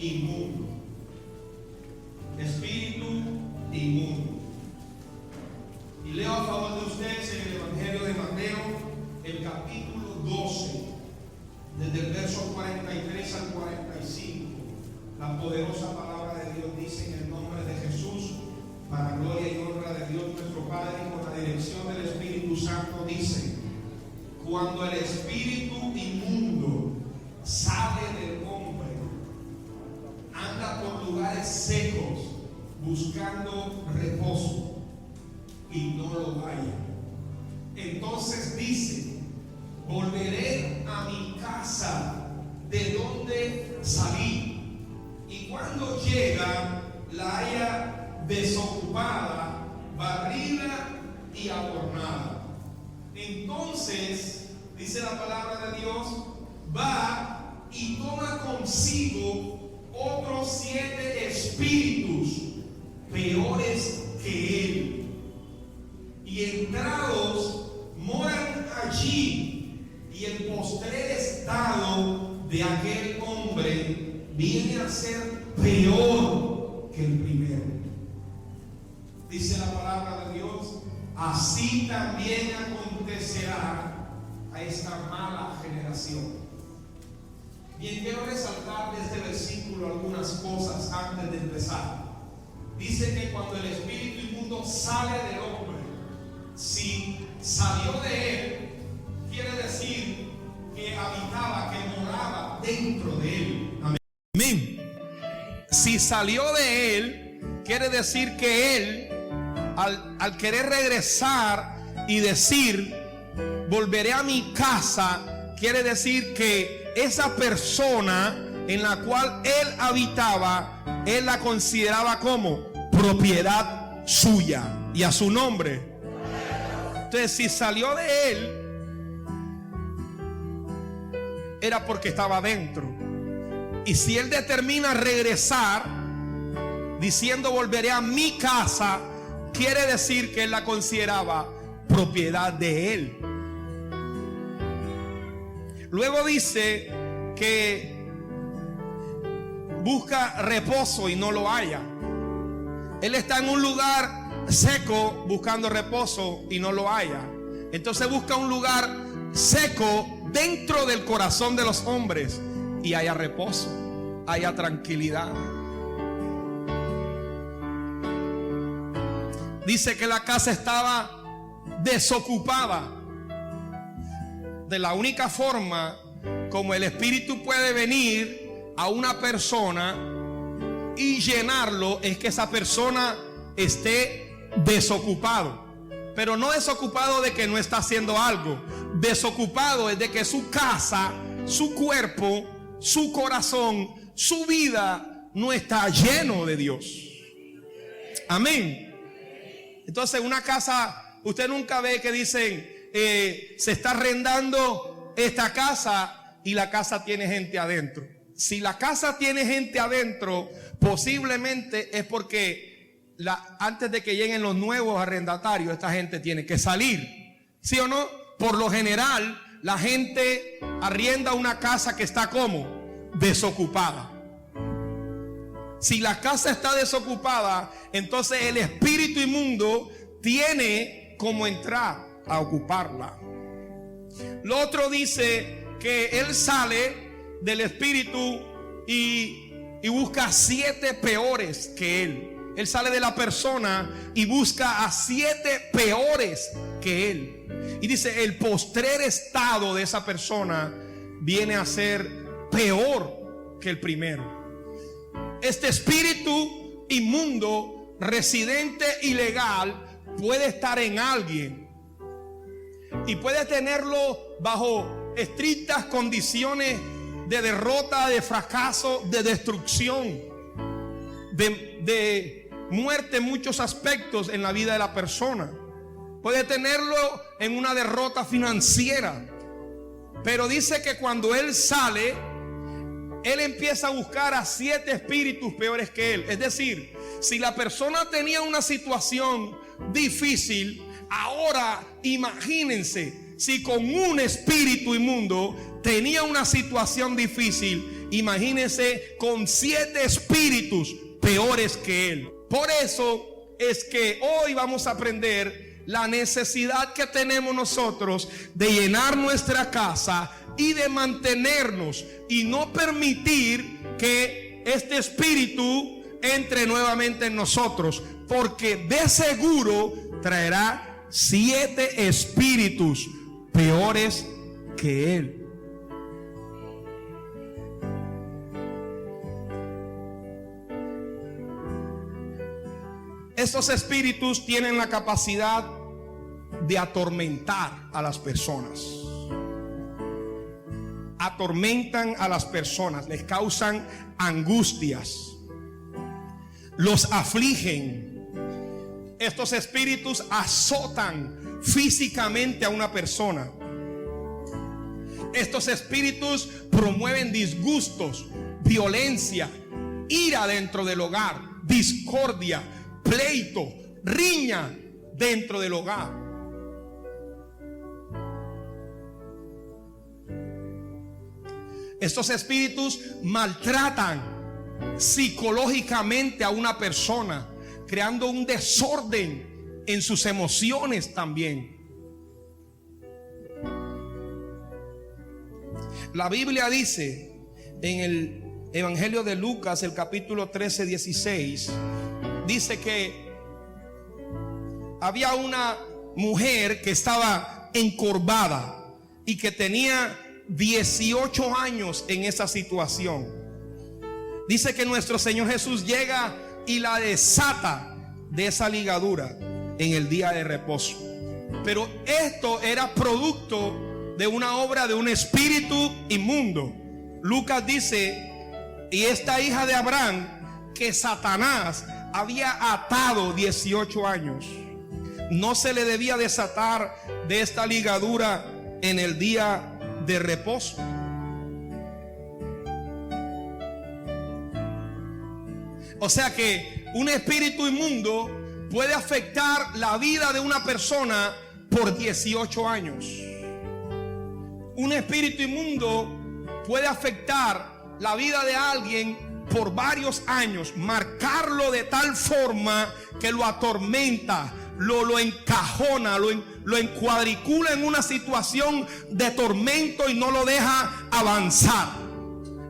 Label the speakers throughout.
Speaker 1: inmundo. Espíritu inmundo. Y leo a favor de ustedes en el Evangelio de Mateo, el capítulo 12, desde el verso 43 al 45. La poderosa palabra de Dios dice en el nombre de Jesús, para gloria y honra de Dios nuestro Padre, y con la dirección del Espíritu Santo, dice: cuando el espíritu inmundo sale del hombre, anda por lugares secos buscando reposo y no lo halla. Entonces dice: volveré a mi casa de donde salí. Y cuando llega, la halla desocupada, barrida y adornada. Entonces, dice la palabra de Dios, va y toma consigo otros 7 espíritus peores que él, y entrados moran allí, y el postrer estado de aquel hombre viene a ser peor que el primero. Dice la palabra de Dios: así también acontecerá a esta mala generación. Bien, quiero resaltar de este versículo algunas cosas antes de empezar. Dice que cuando el espíritu inmundo sale del hombre, si salió de él, quiere decir que habitaba, que moraba dentro de él. Amén. Si salió de él, quiere decir que él, al querer regresar y decir volveré a mi casa, quiere decir que esa persona en la cual él habitaba, él la consideraba como propiedad suya y a su nombre. Entonces, si salió de él, era porque estaba dentro. Y si él determina regresar diciendo volveré a mi casa, quiere decir que él la consideraba propiedad de él. Luego dice que busca reposo y no lo halla. Él está en un lugar seco buscando reposo y no lo halla. Entonces busca un lugar seco dentro del corazón de los hombres y haya reposo, haya tranquilidad. Dice que la casa estaba desocupada. De la única forma como el espíritu puede venir a una persona y llenarlo es que esa persona esté desocupado. Pero no desocupado de que no está haciendo algo. Desocupado es de que su casa, su cuerpo, su corazón, su vida no está lleno de Dios. Amén. Entonces, una casa, usted nunca ve que dicen se está arrendando esta casa y la casa tiene gente adentro. Si la casa tiene gente adentro, posiblemente es porque antes de que lleguen los nuevos arrendatarios, esta gente tiene que salir. ¿Sí o no? Por lo general, la gente arrienda una casa que está como desocupada. Si la casa está desocupada, entonces el espíritu inmundo tiene como entrar a ocuparla. Lo otro dice que él sale del espíritu y busca 7 peores que él. Él sale de la persona y busca a 7 peores que él. Y dice, el postrer estado de esa persona viene a ser peor que el primero. Este espíritu inmundo, residente ilegal, puede estar en alguien y puede tenerlo bajo estrictas condiciones de derrota, de fracaso, de destrucción, de muerte en muchos aspectos en la vida de la persona. Puede tenerlo en una derrota financiera. Pero dice que cuando él sale, él empieza a buscar a 7 espíritus peores que él. Es decir, si la persona tenía una situación difícil, ahora imagínense si con un espíritu inmundo tenía una situación difícil. imagínense con 7 espíritus peores que él. Por eso es que hoy vamos a aprender la necesidad que tenemos nosotros de llenar nuestra casa y de mantenernos y no permitir que este espíritu entre nuevamente en nosotros, porque de seguro traerá 7 espíritus peores que él. Estos espíritus tienen la capacidad de atormentar a las personas. Atormentan a las personas, les causan angustias, los afligen. Estos espíritus azotan físicamente a una persona. Estos espíritus promueven disgustos, violencia, ira dentro del hogar, discordia, pleito, riña dentro del hogar. Estos espíritus maltratan psicológicamente a una persona, creando un desorden en sus emociones también. La Biblia dice en el Evangelio de Lucas, el capítulo 13, 16, dice que había una mujer que estaba encorvada y que tenía 18 años en esa situación. Dice que nuestro Señor Jesús llega y la desata de esa ligadura en el día de reposo. Pero esto era producto de una obra de un espíritu inmundo. Lucas dice: y esta hija de Abraham, que Satanás había atado 18 años, no se le debía desatar de esta ligadura en el día de reposo. O sea que un espíritu inmundo puede afectar la vida de una persona por 18 años. Un espíritu inmundo puede afectar la vida de alguien por varios años, marcarlo de tal forma que lo atormenta, lo encajona, lo encuadricula en una situación de tormento y no lo deja avanzar.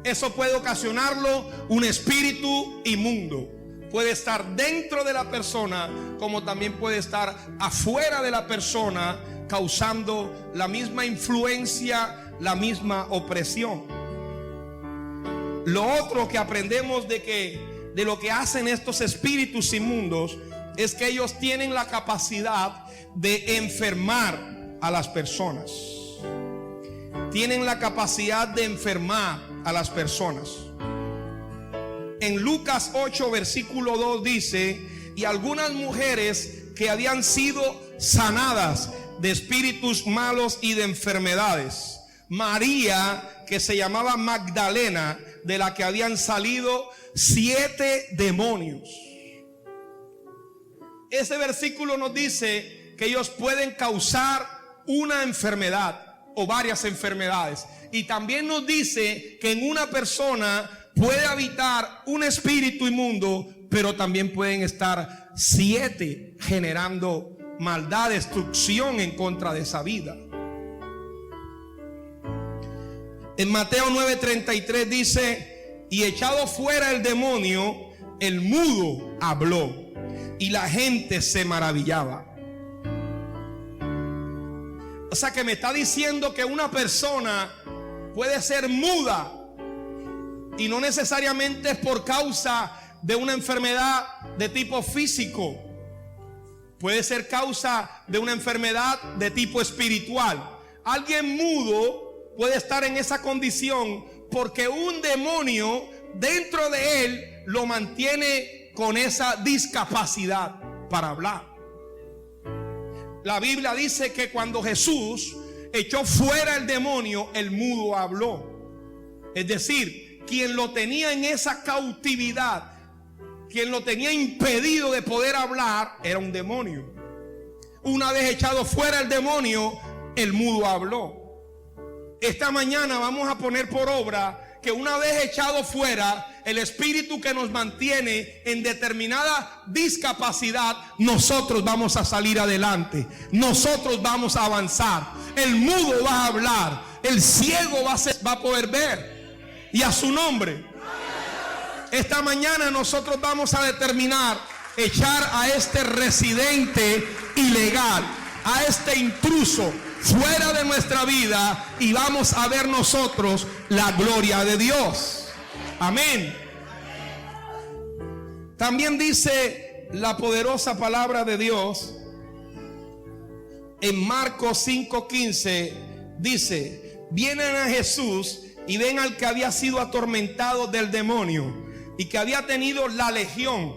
Speaker 1: Eso puede ocasionarlo un espíritu inmundo. Puede estar dentro de la persona, como también puede estar afuera de la persona, causando la misma influencia, la misma opresión. Lo otro que aprendemos de lo que hacen estos espíritus inmundos es que ellos tienen la capacidad de enfermar a las personas. Tienen la capacidad de enfermar a las personas. En Lucas 8, versículo 2 dice: y algunas mujeres que habían sido sanadas de espíritus malos y de enfermedades, María, que se llamaba Magdalena, de la que habían salido 7 demonios. Ese versículo nos dice que ellos pueden causar una enfermedad o varias enfermedades. Y también nos dice que en una persona puede habitar un espíritu inmundo, pero también pueden estar 7 generando maldad, destrucción en contra de esa vida. En Mateo 9:33 dice: y echado fuera el demonio, el mudo habló, y la gente se maravillaba. O sea que me está diciendo que una persona puede ser muda, y no necesariamente es por causa de una enfermedad de tipo físico. Puede ser causa de una enfermedad de tipo espiritual. Alguien mudo puede estar en esa condición porque un demonio dentro de él lo mantiene con esa discapacidad para hablar. La Biblia dice que cuando Jesús echó fuera el demonio, el mudo habló. Es decir, quien lo tenía en esa cautividad, quien lo tenía impedido de poder hablar, era un demonio. Una vez echado fuera el demonio, el mudo habló. Esta mañana vamos a poner por obra que una vez echado fuera el espíritu que nos mantiene en determinada discapacidad, nosotros vamos a salir adelante, nosotros vamos a avanzar. El mudo va a hablar, el ciego va a poder ver, y a su nombre. Esta mañana nosotros vamos a determinar echar a este residente ilegal, a este intruso fuera de nuestra vida, y vamos a ver nosotros la gloria de Dios. Amén. También dice la poderosa palabra de Dios en Marcos 5:15, dice: vienen a Jesús y ven al que había sido atormentado del demonio y que había tenido la legión,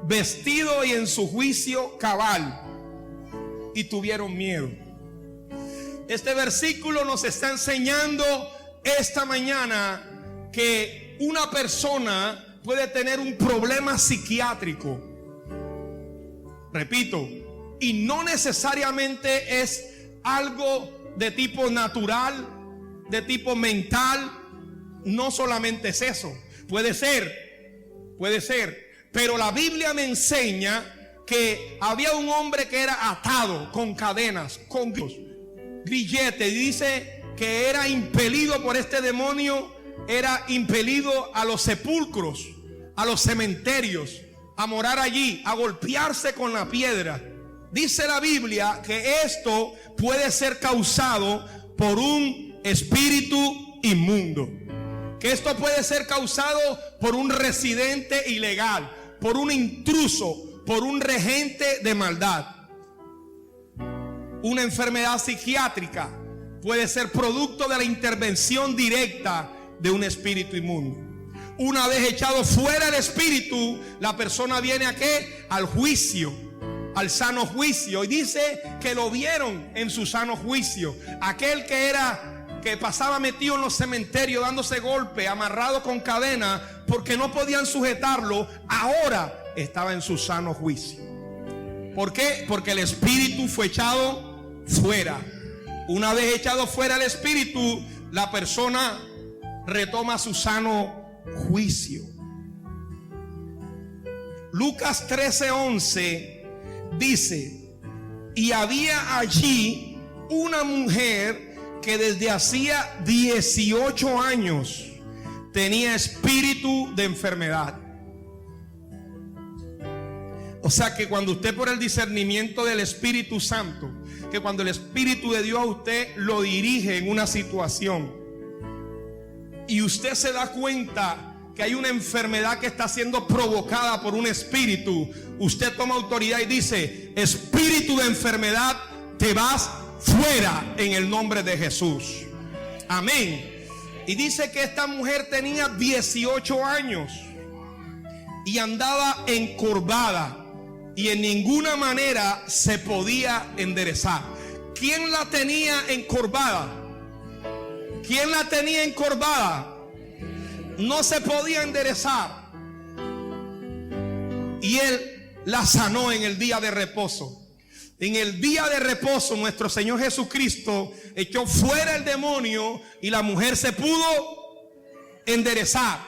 Speaker 1: vestido y en su juicio cabal, y tuvieron miedo. Este versículo nos está enseñando esta mañana que una persona puede tener un problema psiquiátrico. Repito, y no necesariamente es algo de tipo natural, de tipo mental. No solamente es eso. Puede ser, pero la Biblia me enseña que había un hombre que era atado con cadenas, con grilletes, y dice que era impelido por este demonio, era impelido a los sepulcros, a los cementerios, a morar allí, a golpearse con la piedra. Dice la Biblia que esto puede ser causado por un espíritu inmundo, que esto puede ser causado por un residente ilegal, por un intruso, por un regente de maldad. Una enfermedad psiquiátrica puede ser producto de la intervención directa de un espíritu inmundo. Una vez echado fuera el espíritu, la persona viene ¿a qué? Al juicio, al sano juicio. Y dice que lo vieron en su sano juicio. Aquel que pasaba metido en los cementerios dándose golpe, amarrado con cadena porque no podían sujetarlo, ahora estaba en su sano juicio. ¿Por qué? Porque el espíritu fue echado fuera. Una vez echado fuera el espíritu, la persona retoma su sano juicio. Lucas 13:11 dice: y había allí una mujer que desde hacía 18 años tenía espíritu de enfermedad. O sea que cuando usted, por el discernimiento del Espíritu Santo, que cuando el Espíritu de Dios a usted lo dirige en una situación y usted se da cuenta que hay una enfermedad que está siendo provocada por un espíritu, usted toma autoridad y dice: espíritu de enfermedad, te vas fuera en el nombre de Jesús. Amén. Y dice que esta mujer tenía 18 años y andaba encorvada y en ninguna manera se podía enderezar. ¿Quién la tenía encorvada? ¿Quién la tenía encorvada? No se podía enderezar. Y él la sanó en el día de reposo. En el día de reposo nuestro Señor Jesucristo echó fuera el demonio y la mujer se pudo enderezar.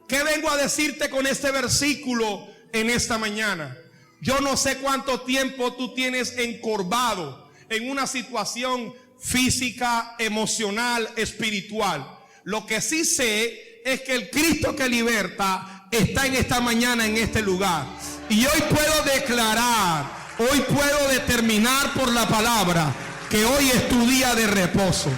Speaker 1: ¿Qué vengo a decirte con este versículo en esta mañana? Yo no sé cuánto tiempo tú tienes encorvado en una situación física, emocional, espiritual. Lo que sí sé es que el Cristo que liberta está en esta mañana en este lugar. Y hoy puedo declarar, hoy puedo determinar por la palabra que hoy es tu día de reposo.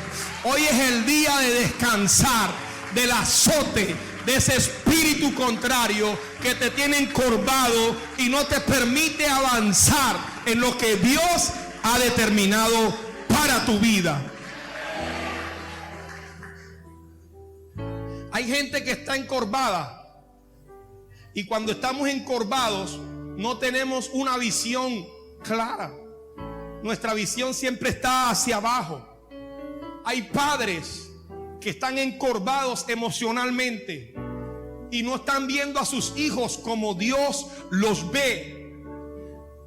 Speaker 1: Hoy es el día de descansar del azote de ese espíritu contrario que te tiene encorvado y no te permite avanzar en lo que Dios ha determinado para tu vida. Hay gente que está encorvada y cuando estamos encorvados no tenemos una visión clara. Nuestra visión siempre está hacia abajo. Hay padres que están encorvados emocionalmente y no están viendo a sus hijos como Dios los ve.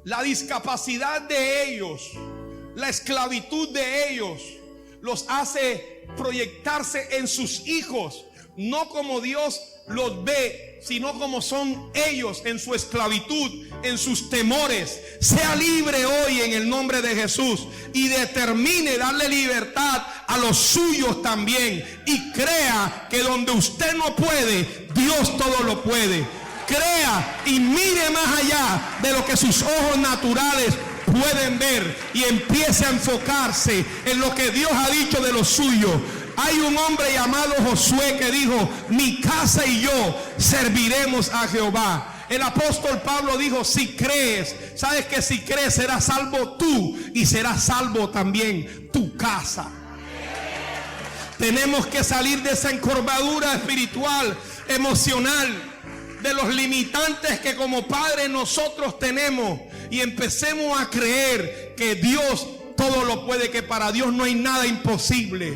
Speaker 1: La discapacidad de ellos, la esclavitud de ellos los hace proyectarse en sus hijos no como Dios los ve, sino como son ellos en su esclavitud, en sus temores. Sea libre hoy en el nombre de Jesús y determine darle libertad a los suyos también, y crea que donde usted no puede, Dios todo lo puede. Crea y mire más allá de lo que sus ojos naturales pueden ver, y empiece a enfocarse en lo que Dios ha dicho de los suyos. Hay un hombre llamado Josué que dijo: mi casa y yo serviremos a Jehová. El apóstol Pablo dijo: si crees, sabes que si crees serás salvo tú y serás salvo también tu casa. Tenemos que salir de esa encorvadura espiritual, emocional, de los limitantes que como padres nosotros tenemos, y empecemos a creer que Dios todo lo puede, que para Dios no hay nada imposible.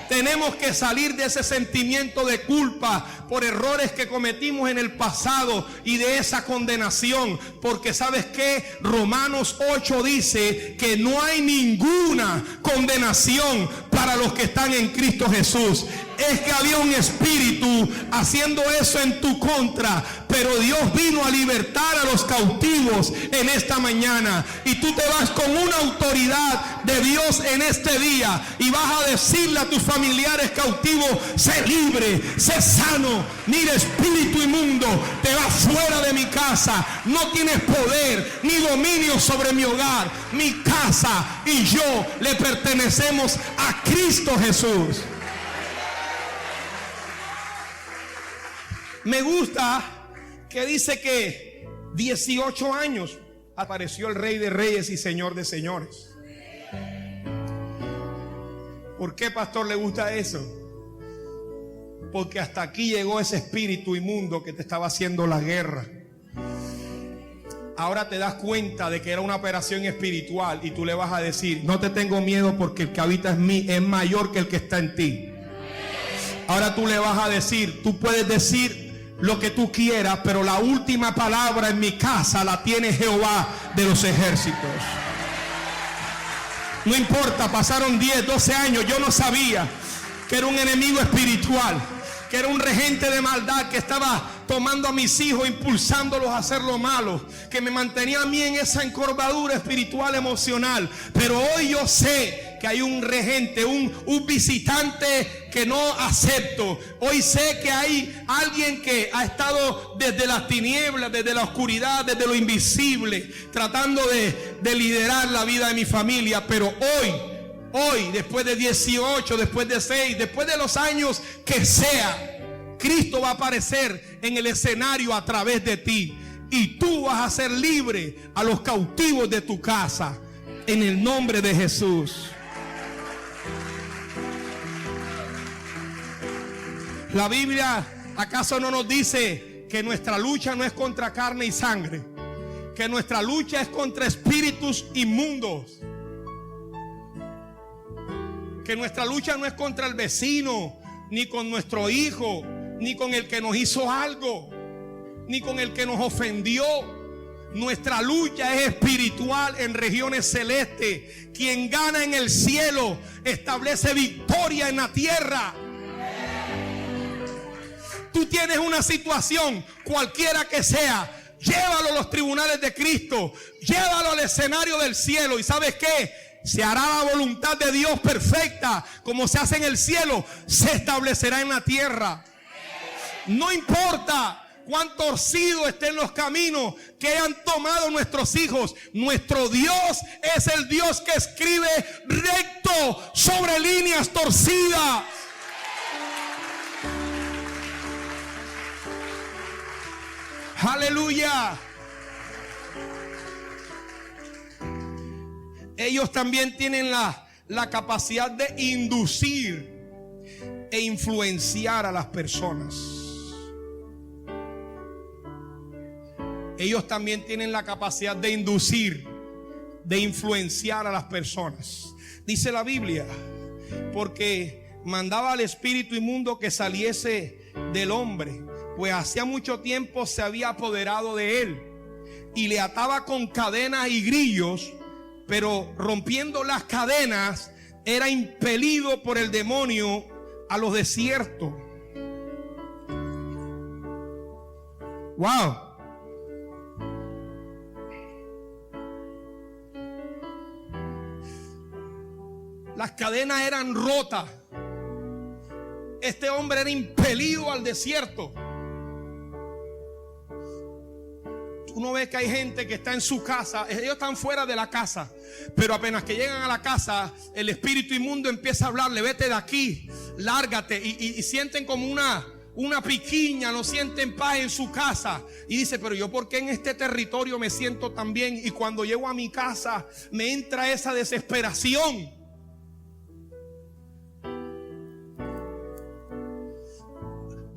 Speaker 1: Tenemos que salir de ese sentimiento de culpa por errores que cometimos en el pasado y de esa condenación, porque ¿sabes qué? Romanos 8 dice que no hay ninguna condenación para los que están en Cristo Jesús. Es que había un espíritu haciendo eso en tu contra, pero Dios vino a libertar a los cautivos en esta mañana, y tú te vas con una autoridad de Dios en este día y vas a decirle a tus familiares cautivos: sé libre, sé sano. Mira, espíritu inmundo, te vas fuera de mi casa. No tienes poder ni dominio sobre mi hogar. Mi casa y yo le pertenecemos a Cristo Jesús. Me gusta que dice que 18 años apareció el Rey de Reyes y Señor de Señores. ¿Por qué, pastor, le gusta eso? Porque hasta aquí llegó ese espíritu inmundo que te estaba haciendo la guerra. Ahora te das cuenta de que era una operación espiritual, y tú le vas a decir: no te tengo miedo, porque el que habita en mí es mayor que el que está en ti. Ahora tú le vas a decir: tú puedes decir lo que tú quieras, pero la última palabra en mi casa la tiene Jehová de los ejércitos. No importa, pasaron 10, 12 años, yo no sabía que era un enemigo espiritual, que era un regente de maldad que estaba tomando a mis hijos, impulsándolos a hacer lo malo, que me mantenía a mí en esa encorvadura espiritual, emocional. Pero hoy yo sé que hay un regente, un visitante que no acepto. Hoy sé que hay alguien que ha estado desde las tinieblas, desde la oscuridad, desde lo invisible, tratando de liderar la vida de mi familia. Pero hoy, después de 18, después de 6, después de los años que sea, Cristo va a aparecer en el escenario a través de ti, y tú vas a ser libre a los cautivos de tu casa, en el nombre de Jesús. La Biblia, ¿acaso no nos dice que nuestra lucha no es contra carne y sangre? Que nuestra lucha es contra espíritus inmundos. Que nuestra lucha no es contra el vecino, ni con nuestro hijo, ni con el que nos hizo algo, ni con el que nos ofendió. Nuestra lucha es espiritual en regiones celestes. Quien gana en el cielo establece victoria en la tierra. Tú tienes una situación, cualquiera que sea, llévalo a los tribunales de Cristo, llévalo al escenario del cielo, y ¿sabes qué? Se hará la voluntad de Dios perfecta, como se hace en el cielo, se establecerá en la tierra. No importa cuán torcido estén los caminos que han tomado nuestros hijos, nuestro Dios es el Dios que escribe recto sobre líneas torcidas. Aleluya. Ellos también tienen la capacidad de inducir e influenciar a las personas. Ellos también tienen la capacidad de inducir, de influenciar a las personas. Dice la Biblia, porque mandaba al espíritu inmundo que saliese del hombre, pues hacía mucho tiempo se había apoderado de él, y le ataba con cadenas y grillos, pero rompiendo las cadenas era impelido por el demonio a los desiertos. Wow. Las cadenas eran rotas. Este hombre era impelido al desierto. Tú no ves que hay gente que está en su casa, ellos están fuera de la casa, pero apenas que llegan a la casa, el espíritu inmundo empieza a hablarle: vete de aquí, lárgate, y sienten como una piquiña, no sienten paz en su casa. Y dice: pero yo, ¿por qué en este territorio me siento tan bien? Y cuando llego a mi casa me entra esa desesperación.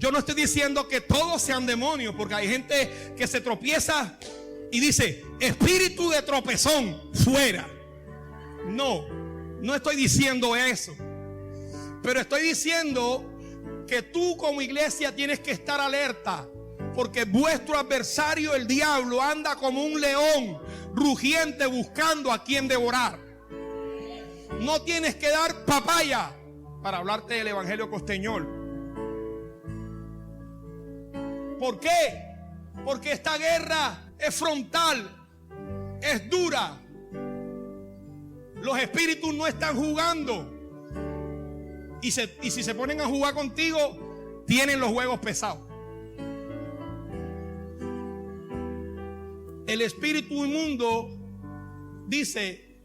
Speaker 1: Yo no estoy diciendo que todos sean demonios, porque hay gente que se tropieza y dice: espíritu de tropezón, fuera. No estoy diciendo eso. Pero estoy diciendo que tú como iglesia tienes que estar alerta, porque vuestro adversario, el diablo, anda como un león rugiente buscando a quien devorar. No tienes que dar papaya para hablarte del evangelio costeñol. ¿Por qué? Porque esta guerra es frontal, es dura. Los espíritus no están jugando. Y si se ponen a jugar contigo, tienen los juegos pesados. El espíritu inmundo dice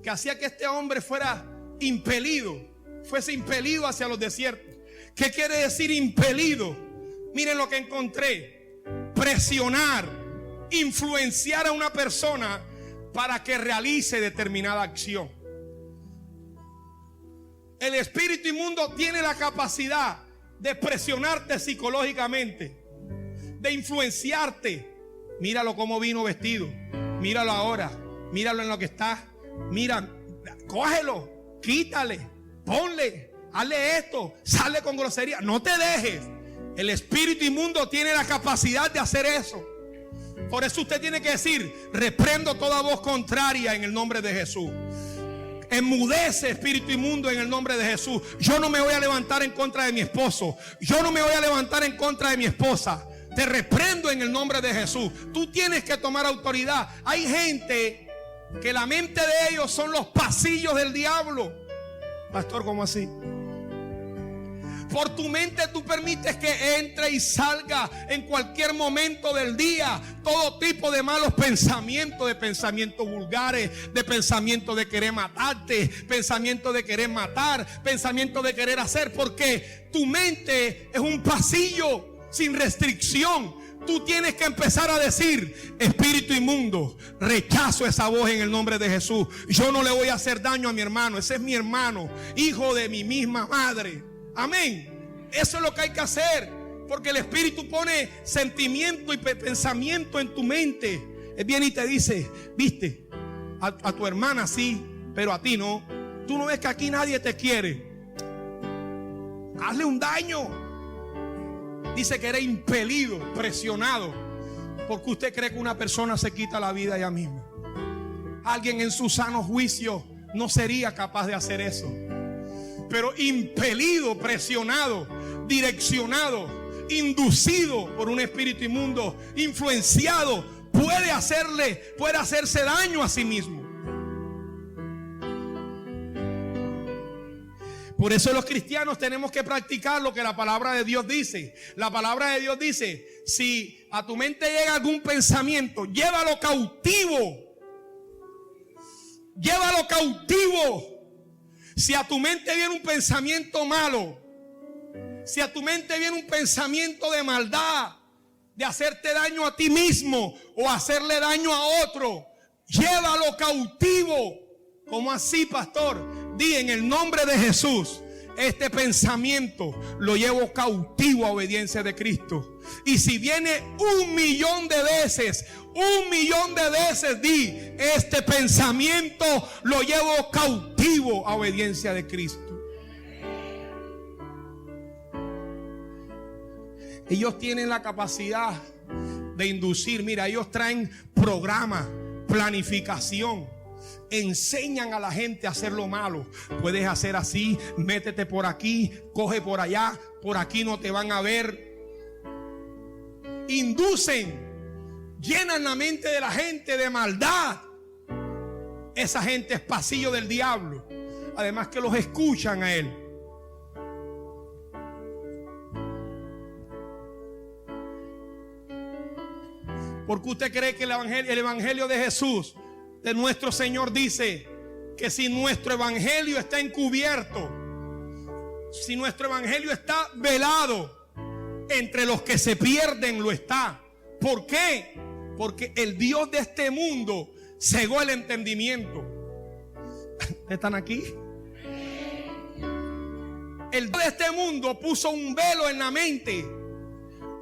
Speaker 1: que hacía que este hombre fuese impelido hacia los desiertos. ¿Qué quiere decir impelido? Miren lo que encontré: presionar, influenciar a una persona para que realice determinada acción. El espíritu inmundo tiene la capacidad de presionarte psicológicamente, de influenciarte. Míralo cómo vino vestido, míralo ahora, míralo en lo que está. Mira, cógelo, quítale, ponle, hazle esto, sale con grosería. No te dejes. El espíritu inmundo tiene la capacidad de hacer eso. Por eso usted tiene que decir: reprendo toda voz contraria en el nombre de Jesús. Enmudece, espíritu inmundo, en el nombre de Jesús. Yo no me voy a levantar en contra de mi esposo. Yo no me voy a levantar en contra de mi esposa. Te reprendo en el nombre de Jesús. Tú tienes que tomar autoridad. Hay gente que la mente de ellos son los pasillos del diablo. Pastor, ¿cómo así? Por tu mente tú permites que entre y salga en cualquier momento del día todo tipo de malos pensamientos, de pensamientos vulgares, de pensamientos de querer matarte, pensamientos de querer matar, pensamientos de querer hacer, porque tu mente es un pasillo sin restricción. Tú tienes que empezar a decir: espíritu inmundo, rechazo esa voz en el nombre de Jesús. Yo no le voy a hacer daño a mi hermano. Ese es mi hermano, hijo de mi misma madre. Amén. Eso es lo que hay que hacer, porque el espíritu pone sentimiento y pensamiento en tu mente. Él viene y te dice: viste, a tu hermana sí, pero a ti no. Tú no ves que aquí nadie te quiere. Hazle un daño. Dice que eres impelido, presionado, porque usted cree que una persona se quita la vida ella misma. Alguien en su sano juicio no sería capaz de hacer eso. Pero impelido, presionado, direccionado, inducido por un espíritu inmundo, influenciado, puede hacerse daño a sí mismo. Por eso los cristianos tenemos que practicar lo que la palabra de Dios dice. La palabra de Dios dice: si a tu mente llega algún pensamiento, llévalo cautivo. Llévalo cautivo. Si a tu mente viene un pensamiento malo, si a tu mente viene un pensamiento de maldad, de hacerte daño a ti mismo o hacerle daño a otro, llévalo cautivo. ¿Cómo así, pastor? Di: en el nombre de Jesús, este pensamiento lo llevo cautivo a obediencia de Cristo. Y si viene 1,000,000 de veces, 1,000,000 de veces, di: este pensamiento lo llevo cautivo a obediencia de Cristo. Ellos tienen la capacidad de inducir. Mira, ellos traen programa, planificación. Enseñan a la gente a hacer lo malo. Puedes hacer así, métete por aquí, coge por allá, por aquí no te van a ver. inducen, llenan la mente de la gente de maldad. Esa gente es pasillo del diablo. Además que los escuchan a él. Porque usted cree que el evangelio de Jesús, de nuestro Señor, dice que si nuestro evangelio está encubierto, si nuestro evangelio está velado, entre los que se pierden lo está. ¿Por qué? Porque el Dios de este mundo cegó el entendimiento. ¿Están aquí? El Dios de este mundo puso un velo en la mente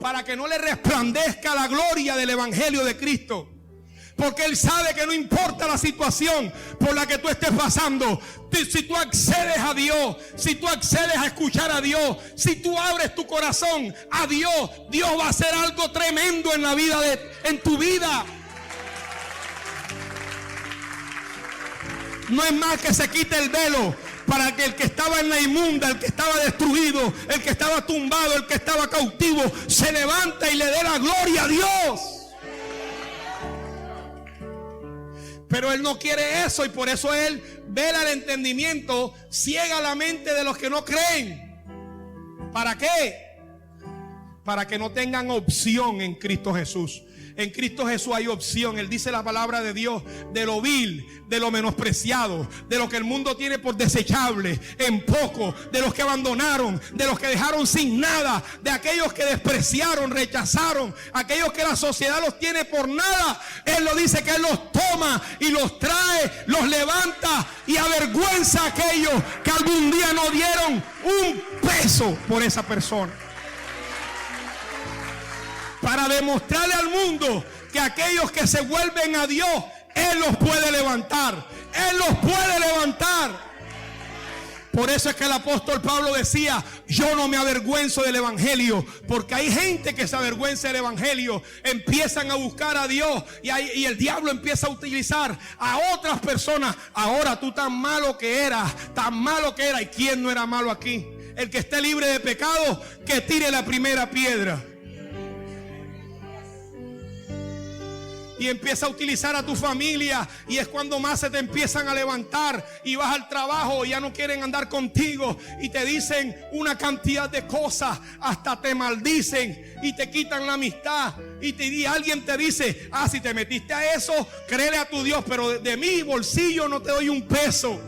Speaker 1: para que no le resplandezca la gloria del evangelio de Cristo. Porque Él sabe que no importa la situación por la que tú estés pasando, si tú accedes a Dios, si tú accedes a escuchar a Dios, si tú abres tu corazón a Dios, Dios va a hacer algo tremendo en la vida en tu vida. No es más que se quite el velo para que el que estaba en la inmunda, el que estaba destruido, el que estaba tumbado, el que estaba cautivo, se levanta y le dé la gloria a Dios. Pero Él no quiere eso, y por eso Él vela el entendimiento, ciega la mente de los que no creen. ¿Para qué? Para que no tengan opción en Cristo Jesús. En Cristo Jesús hay opción. Él dice la palabra de Dios, de lo vil, de lo menospreciado, de lo que el mundo tiene por desechable, en poco, de los que abandonaron, de los que dejaron sin nada, de aquellos que despreciaron, rechazaron, aquellos que la sociedad los tiene por nada. Él lo dice, que Él los toma y los trae, los levanta y avergüenza a aquellos que algún día no dieron un peso por esa persona. Para demostrarle al mundo que aquellos que se vuelven a Dios, Él los puede levantar. Él los puede levantar. Por eso es que el apóstol Pablo decía: yo no me avergüenzo del evangelio. Porque hay gente que se avergüenza del evangelio. Empiezan a buscar a Dios y el diablo empieza a utilizar a otras personas. Ahora tú tan malo que eras, tan malo que era. ¿Y quién no era malo aquí? El que esté libre de pecado, que tire la primera piedra. Y empieza a utilizar a tu familia, y es cuando más se te empiezan a levantar, y vas al trabajo y ya no quieren andar contigo y te dicen una cantidad de cosas, hasta te maldicen y te quitan la amistad, y alguien te dice: ah, si te metiste a eso, créele a tu Dios, pero de mi bolsillo no te doy un peso.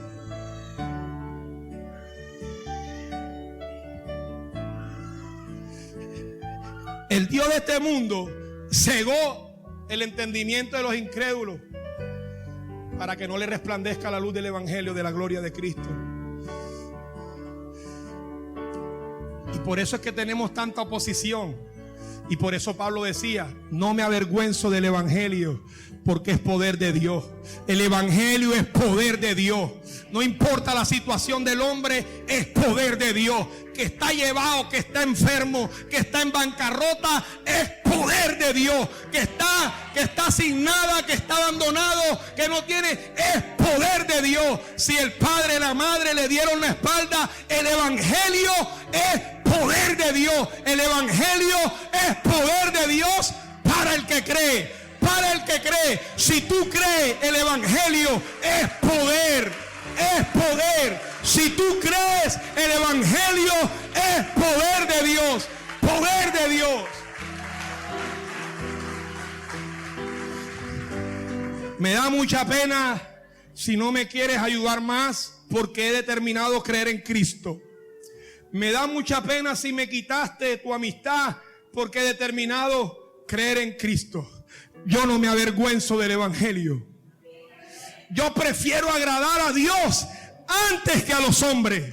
Speaker 1: El Dios de este mundo cegó el entendimiento de los incrédulos para que no le resplandezca la luz del evangelio de la gloria de Cristo. Y por eso es que tenemos tanta oposición. Y por eso Pablo decía: no me avergüenzo del evangelio, porque es poder de Dios. El evangelio es poder de Dios. No importa la situación del hombre, es poder de Dios. Que está llevado, que está enfermo, que está en bancarrota, es poder de Dios. Que está sin nada, que está abandonado, que no tiene, es poder de Dios. Si el padre y la madre le dieron la espalda, el evangelio es poder de Dios. El evangelio es poder de Dios para el que cree. Para el que cree. Si tú crees, el evangelio es poder. Es poder. Si tú crees, el evangelio es poder de Dios. Poder de Dios. Me da mucha pena si no me quieres ayudar más, porque he determinado creer en Cristo. Me da mucha pena si me quitaste tu amistad, porque he determinado creer en Cristo. Yo no me avergüenzo del evangelio. Yo prefiero agradar a Dios antes que a los hombres.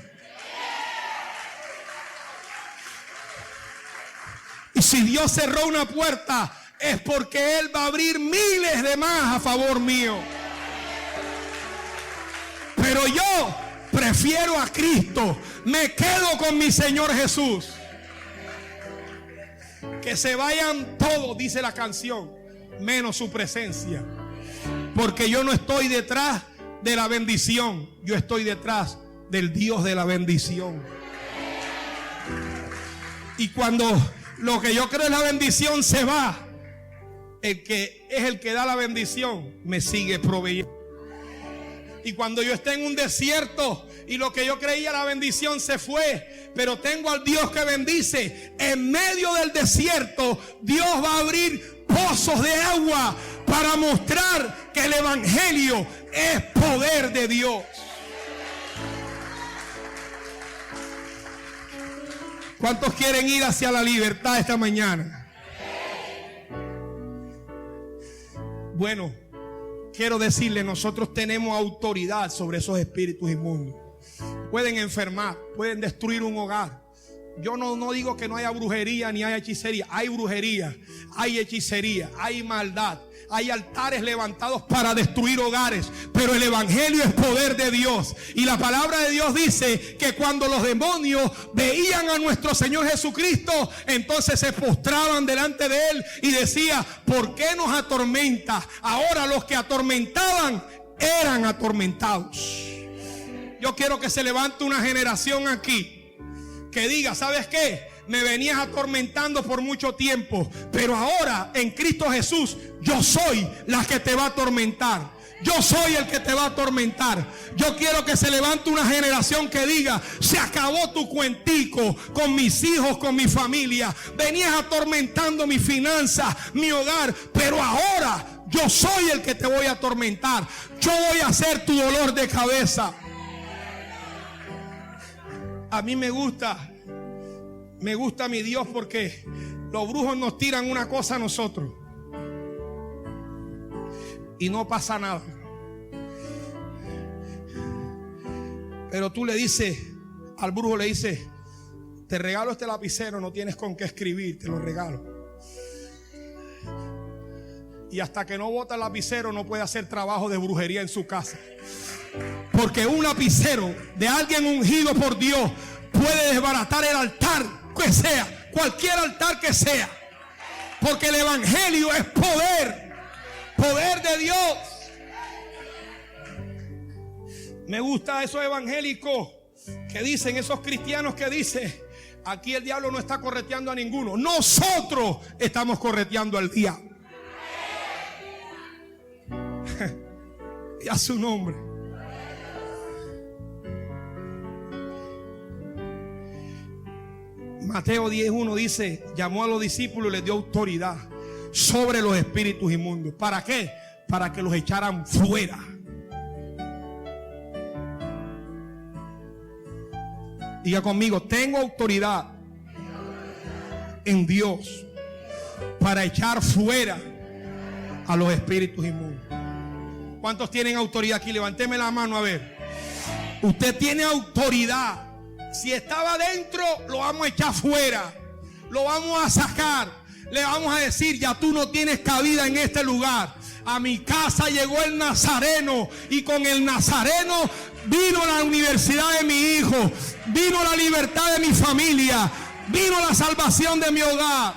Speaker 1: Y si Dios cerró una puerta, es porque Él va a abrir miles de más a favor mío. Pero yo prefiero a Cristo. Me quedo con mi Señor Jesús. Que se vayan todos, dice la canción, menos su presencia. Porque yo no estoy detrás de la bendición, yo estoy detrás del Dios de la bendición. Y cuando Lo que yo creo es la bendición se va. El que es el que da la bendición me sigue proveyendo. Y cuando yo esté en un desierto y lo que yo creía la bendición se fue, pero tengo al Dios que bendice, en medio del desierto Dios va a abrir pozos de agua para mostrar que el evangelio es poder de Dios. ¿Cuántos quieren ir hacia la libertad esta mañana? Bueno, quiero decirle, nosotros tenemos autoridad sobre esos espíritus inmundos. Pueden enfermar, pueden destruir un hogar. Yo no digo que no haya brujería ni haya hechicería. Hay brujería, hay hechicería, hay maldad, hay altares levantados para destruir hogares. Pero el evangelio es poder de Dios. Y la palabra de Dios dice que cuando los demonios veían a nuestro Señor Jesucristo, entonces se postraban delante de Él y decía: ¿por qué nos atormenta? Ahora los que atormentaban eran atormentados. Yo quiero que se levante una generación aquí que diga: ¿sabes qué? Me venías atormentando por mucho tiempo, pero ahora en Cristo Jesús yo soy la que te va a atormentar. Yo soy el que te va a atormentar. Yo quiero que se levante una generación que diga: se acabó tu cuentico con mis hijos, con mi familia. Venías atormentando mi finanza, mi hogar, pero ahora yo soy el que te voy a atormentar. Yo voy a ser tu dolor de cabeza. A mí me gusta mi Dios, porque los brujos nos tiran una cosa a nosotros y no pasa nada. Pero tú le dices al brujo, le dices: te regalo este lapicero, no tienes con qué escribir, te lo regalo. Y hasta que no bota el lapicero no puede hacer trabajo de brujería en su casa. Porque un lapicero de alguien ungido por Dios puede desbaratar el altar que sea, cualquier altar que sea. Porque el evangelio es poder, poder de Dios. Me gusta esos evangélicos que dicen, esos cristianos que dicen: aquí el diablo no está correteando a ninguno, nosotros estamos correteando al diablo. Y a su nombre. Mateo 10:1 dice: llamó a los discípulos y les dio autoridad sobre los espíritus inmundos. ¿Para qué? Para que los echaran fuera. Diga conmigo: tengo autoridad en Dios para echar fuera a los espíritus inmundos. ¿Cuántos tienen autoridad aquí? Levánteme la mano a ver. Usted tiene autoridad. Si estaba dentro, lo vamos a echar fuera, lo vamos a sacar. Le vamos a decir: ya tú no tienes cabida en este lugar. A mi casa llegó el Nazareno, y con el Nazareno vino la universidad de mi hijo, vino la libertad de mi familia, vino la salvación de mi hogar.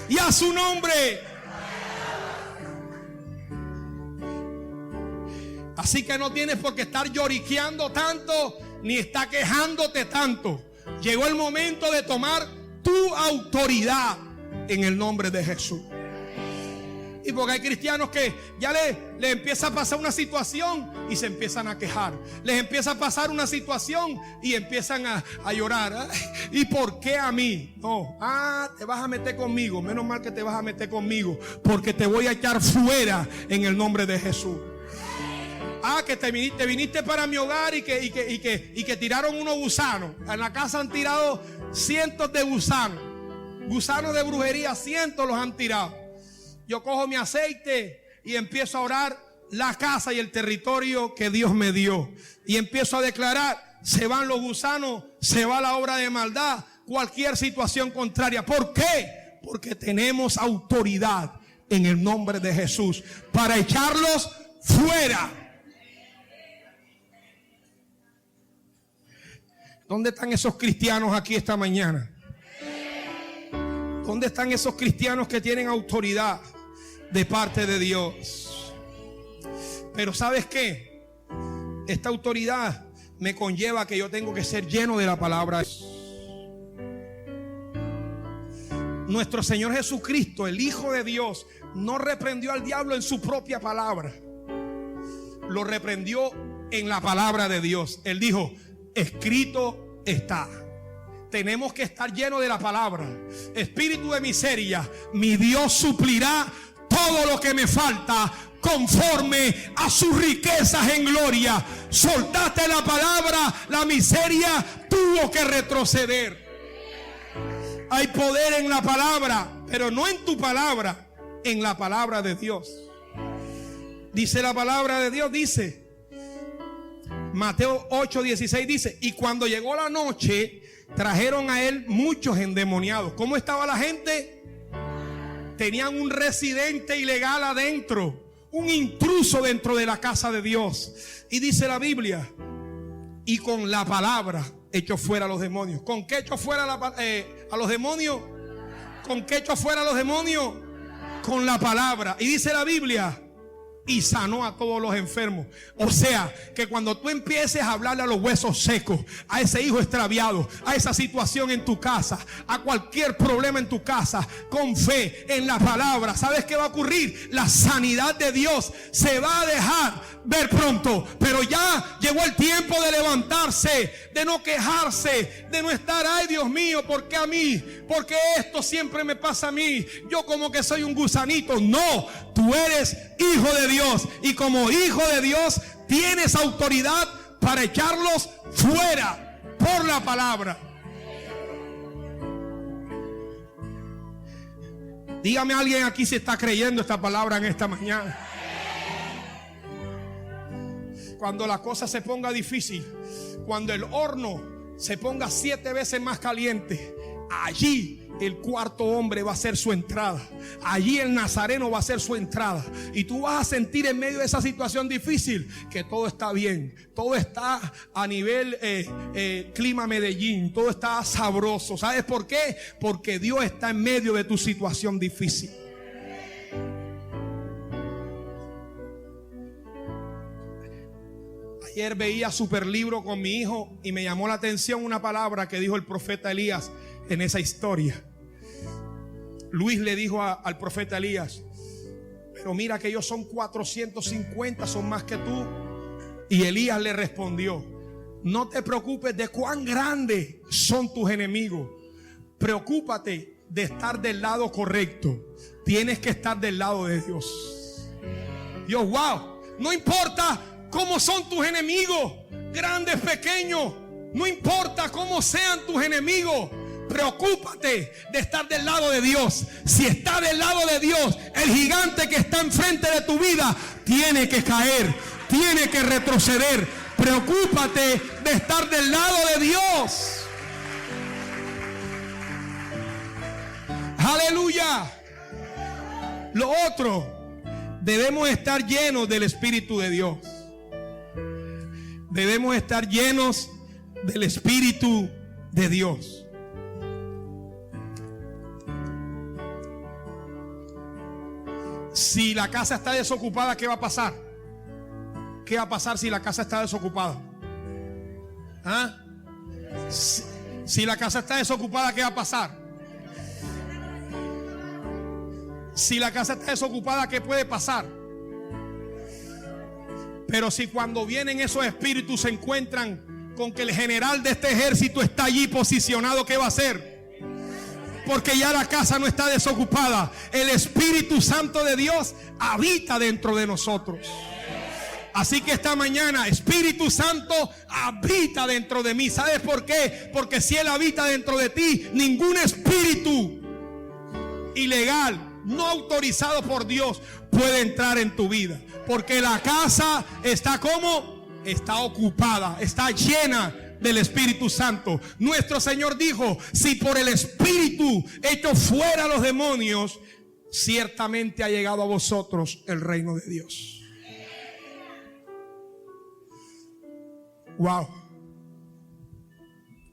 Speaker 1: Y a su nombre. Así que no tienes por qué estar lloriqueando tanto, ni está quejándote tanto. Llegó el momento de tomar tu autoridad en el nombre de Jesús. Y porque hay cristianos que ya le empieza a pasar una situación y se empiezan a quejar. Les empieza a pasar una situación y empiezan a llorar. Ay, ¿y por qué a mí? No, te vas a meter conmigo. Menos mal que te vas a meter conmigo, porque te voy a echar fuera en el nombre de Jesús. Que te viniste para mi hogar y que tiraron unos gusanos. En la casa han tirado cientos de gusanos. Gusanos de brujería, cientos los han tirado. Yo cojo mi aceite y empiezo a orar la casa y el territorio que Dios me dio. Y empiezo a declarar: se van los gusanos, se va la obra de maldad, cualquier situación contraria. ¿Por qué? Porque tenemos autoridad en el nombre de Jesús para echarlos fuera. ¿Dónde están esos cristianos aquí esta mañana? ¿Dónde están esos cristianos que tienen autoridad de parte de Dios? Pero ¿sabes qué? Esta autoridad me conlleva que yo tengo que ser lleno de la palabra. nuestro Señor Jesucristo, el Hijo de Dios, no reprendió al diablo en su propia palabra. Lo reprendió en la palabra de Dios. Él dijo: escrito está. Tenemos que estar llenos de la palabra. Espíritu de miseria, mi Dios suplirá todo lo que me falta conforme a sus riquezas en gloria. Soltaste la palabra, la miseria tuvo que retroceder. Hay poder en la palabra, pero no en tu palabra, en la palabra de Dios. Dice la palabra de Dios, dice Mateo 8:16, dice: y cuando llegó la noche, trajeron a él muchos endemoniados. ¿Cómo estaba la gente? Tenían un residente ilegal adentro, un intruso dentro de la casa de Dios. Y dice la Biblia: y con la palabra echó fuera a los demonios. ¿Con qué echó fuera a los demonios? ¿Con qué echó fuera a los demonios? Con la palabra. Y dice la Biblia: y sanó a todos los enfermos. O sea, que cuando tú empieces a hablarle a los huesos secos, a ese hijo extraviado, a esa situación en tu casa, a cualquier problema en tu casa, con fe en la palabra, ¿sabes qué va a ocurrir? La sanidad de Dios se va a dejar ver pronto. Pero ya llegó el tiempo de levantarse, de no quejarse, de no estar: ay, Dios mío, ¿por qué a mí? ¿Por qué esto siempre me pasa a mí? Yo como que soy un gusanito. No, tú eres hijo de Dios, y como hijo de Dios tienes autoridad para echarlos fuera por la palabra. Dígame alguien aquí si está creyendo esta palabra en esta mañana. Cuando la cosa se ponga difícil, cuando el horno se ponga 7 veces más caliente, allí el cuarto hombre va a hacer su entrada. Allí el nazareno va a hacer su entrada. Y tú vas a sentir en medio de esa situación difícil que todo está bien. Todo está a nivel clima Medellín. Todo está sabroso. ¿Sabes por qué? Porque Dios está en medio de tu situación difícil. Ayer veía Superlibro con mi hijo y me llamó la atención una palabra que dijo el profeta Elías en esa historia. Luis le dijo al profeta Elías: pero mira que ellos son 450, son más que tú. Y Elías le respondió: no te preocupes de cuán grandes son tus enemigos. Preocúpate de estar del lado correcto. Tienes que estar del lado de Dios. Dios, wow, no importa cómo son tus enemigos, grandes, pequeños, no importa cómo sean tus enemigos. Preocúpate de estar del lado de Dios. Si está del lado de Dios, el gigante que está enfrente de tu vida tiene que caer, tiene que retroceder. Preocúpate de estar del lado de Dios. Aleluya. Lo otro, debemos estar llenos del Espíritu de Dios. Debemos estar llenos del Espíritu de Dios. Si la casa está desocupada, ¿qué va a pasar? ¿Qué va a pasar si la casa está desocupada? ¿Ah? Si la casa está desocupada, ¿qué va a pasar? Si la casa está desocupada, ¿qué puede pasar? Pero si cuando vienen esos espíritus se encuentran con que el general de este ejército está allí posicionado, ¿qué va a hacer? Porque ya la casa no está desocupada. El Espíritu Santo de Dios habita dentro de nosotros. Así que esta mañana, Espíritu Santo habita dentro de mí. ¿Sabes por qué? Porque si Él habita dentro de ti, ningún espíritu ilegal, no autorizado por Dios, puede entrar en tu vida. Porque la casa está como, está ocupada, está llena del Espíritu Santo. Nuestro Señor dijo: si por el Espíritu echo fuera a los demonios, ciertamente ha llegado a vosotros el reino de Dios. Wow.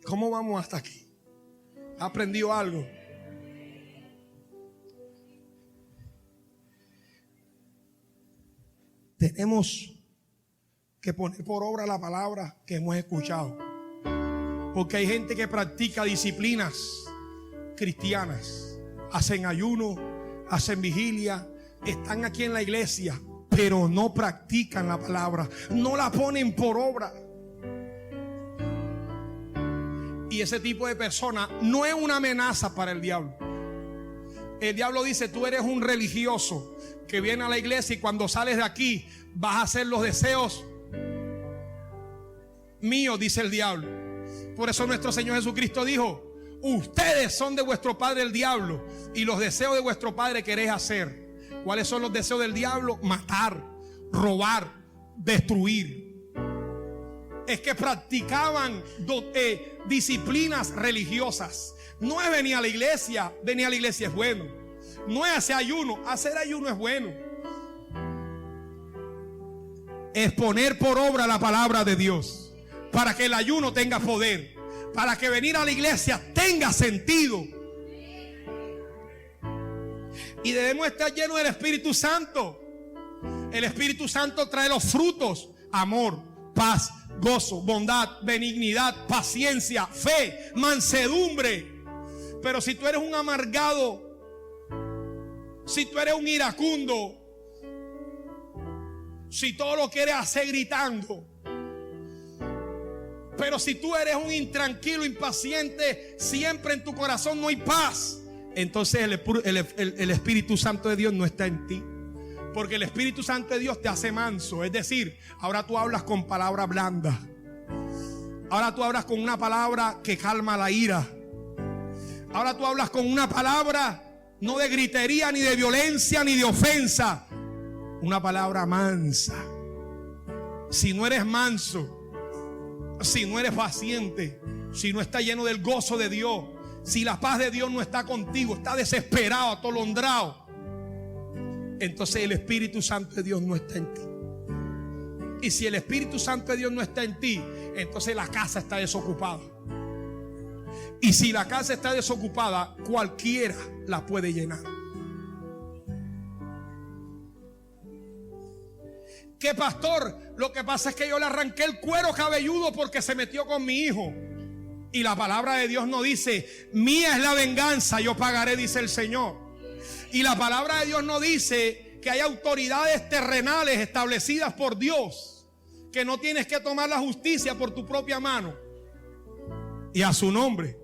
Speaker 1: ¿Cómo vamos hasta aquí? ¿Ha aprendido algo? Tenemos que poner por obra la palabra que hemos escuchado. Porque hay gente que practica disciplinas cristianas, hacen ayuno, hacen vigilia, están aquí en la iglesia, pero no practican la palabra, no la ponen por obra. Y ese tipo de persona no es una amenaza para el diablo. El diablo dice: tú eres un religioso que viene a la iglesia y cuando sales de aquí vas a hacer los deseos míos, dice el diablo. Por eso nuestro Señor Jesucristo dijo: ustedes son de vuestro padre el diablo y los deseos de vuestro padre queréis hacer. ¿Cuáles son los deseos del diablo? Matar, robar, destruir. Es que practicaban disciplinas religiosas. No es venir a la iglesia es bueno. No es hacer ayuno es bueno. Es poner por obra la palabra de Dios, para que el ayuno tenga poder, para que venir a la iglesia tenga sentido. Y debemos estar llenos del Espíritu Santo. El Espíritu Santo trae los frutos: amor, paz, gozo, bondad, benignidad, paciencia, fe, mansedumbre. Pero si tú eres un amargado, si tú eres un iracundo, si todo lo quieres hacer gritando, pero si tú eres un intranquilo, impaciente, siempre en tu corazón no hay paz, entonces el Espíritu Santo de Dios no está en ti. Porque el Espíritu Santo de Dios te hace manso. Es decir, ahora tú hablas con palabra blanda. Ahora tú hablas con una palabra que calma la ira. Ahora tú hablas con una palabra no de gritería, ni de violencia, ni de ofensa. Una palabra mansa. Si no eres manso, si no eres paciente, si no estás lleno del gozo de Dios, si la paz de Dios no está contigo, está desesperado, atolondrado, entonces el Espíritu Santo de Dios no está en ti. Y si el Espíritu Santo de Dios no está en ti, entonces la casa está desocupada. Y si la casa está desocupada, cualquiera la puede llenar. ¿Qué, pastor? Lo que pasa es que yo le arranqué el cuero cabelludo porque se metió con mi hijo. Y la palabra de Dios no dice: mía es la venganza, yo pagaré, dice el Señor. Y la palabra de Dios no dice que hay autoridades terrenales establecidas por Dios, que no tienes que tomar la justicia por tu propia mano. Y a su nombre.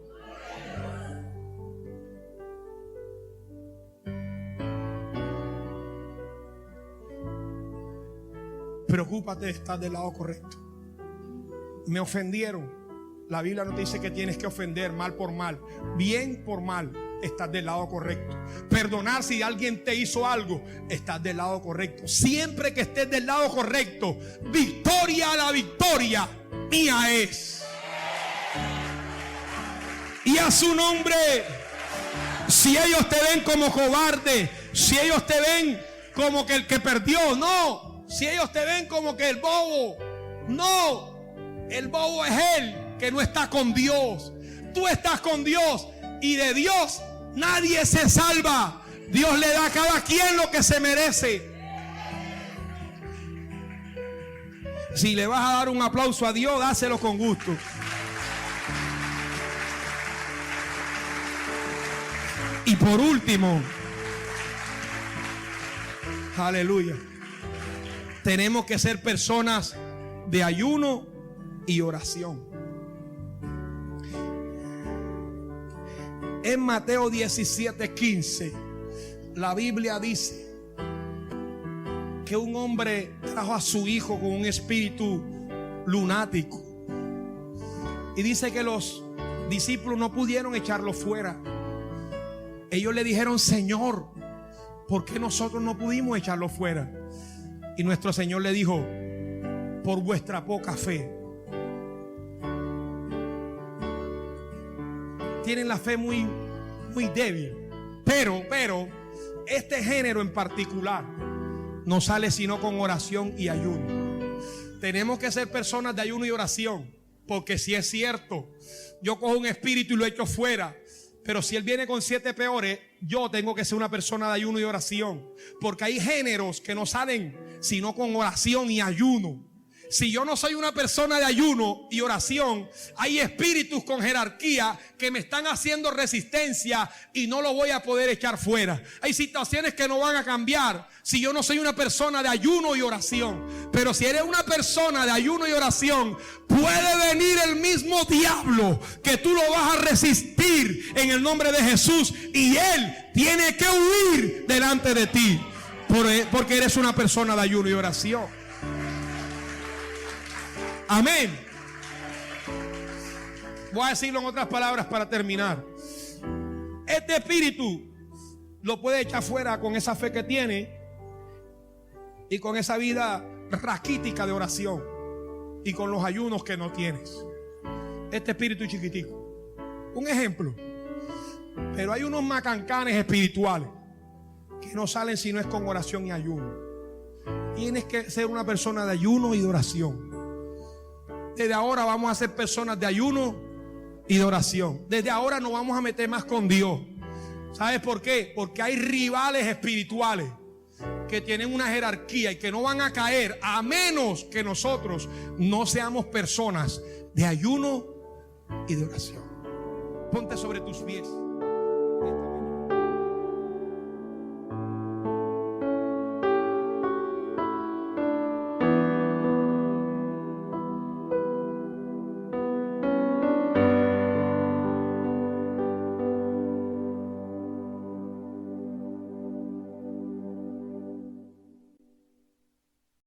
Speaker 1: Preocúpate de estar del lado correcto. Me ofendieron. La Biblia no te dice que tienes que ofender mal por mal, bien por mal. Estás del lado correcto. Perdonar si alguien te hizo algo, estás del lado correcto. Siempre que estés del lado correcto, victoria a la victoria mía es. Y a su nombre. Si ellos te ven como cobarde, si ellos te ven como que el que perdió, no. Si ellos te ven como que el bobo, no. El bobo es él que no está con Dios. Tú estás con Dios, y de Dios nadie se salva. Dios le da a cada quien lo que se merece. Si le vas a dar un aplauso a Dios, dáselo con gusto. Y por último, aleluya, tenemos que ser personas de ayuno y oración. En Mateo 17:15, la Biblia dice que un hombre trajo a su hijo con un espíritu lunático. Y dice que los discípulos no pudieron echarlo fuera. Ellos le dijeron: Señor, ¿por qué nosotros no pudimos echarlo fuera? Y nuestro Señor le dijo: por vuestra poca fe. Tienen la fe muy débil. Pero este género en particular no sale sino con oración y ayuno. Tenemos que ser personas de ayuno y oración. Porque si es cierto, yo cojo un espíritu y lo echo fuera, pero si él viene con 7 peores, yo tengo que ser una persona de ayuno y oración. Porque hay géneros que no salen sino con oración y ayuno. si yo no soy una persona de ayuno y oración, hay espíritus con jerarquía que me están haciendo resistencia y no lo voy a poder echar fuera. Hay situaciones que no van a cambiar si yo no soy una persona de ayuno y oración. Pero si eres una persona de ayuno y oración, puede venir el mismo diablo que tú lo vas a resistir en el nombre de Jesús, y él tiene que huir delante de ti, porque eres una persona de ayuno y oración. Amén. Voy a decirlo en otras palabras para terminar. Este espíritu lo puede echar fuera con esa fe que tiene y con esa vida raquítica de oración y con los ayunos que no tienes. Este espíritu chiquitico, un ejemplo. Pero hay unos macancanes espirituales que no salen si no es con oración y ayuno. Tienes que ser una persona de ayuno y de oración. Desde ahora vamos a ser personas de ayuno y de oración. Desde ahora nos vamos a meter más con Dios. ¿Sabes por qué? Porque hay rivales espirituales que tienen una jerarquía y que no van a caer a menos que nosotros no seamos personas de ayuno y de oración. Ponte sobre tus pies.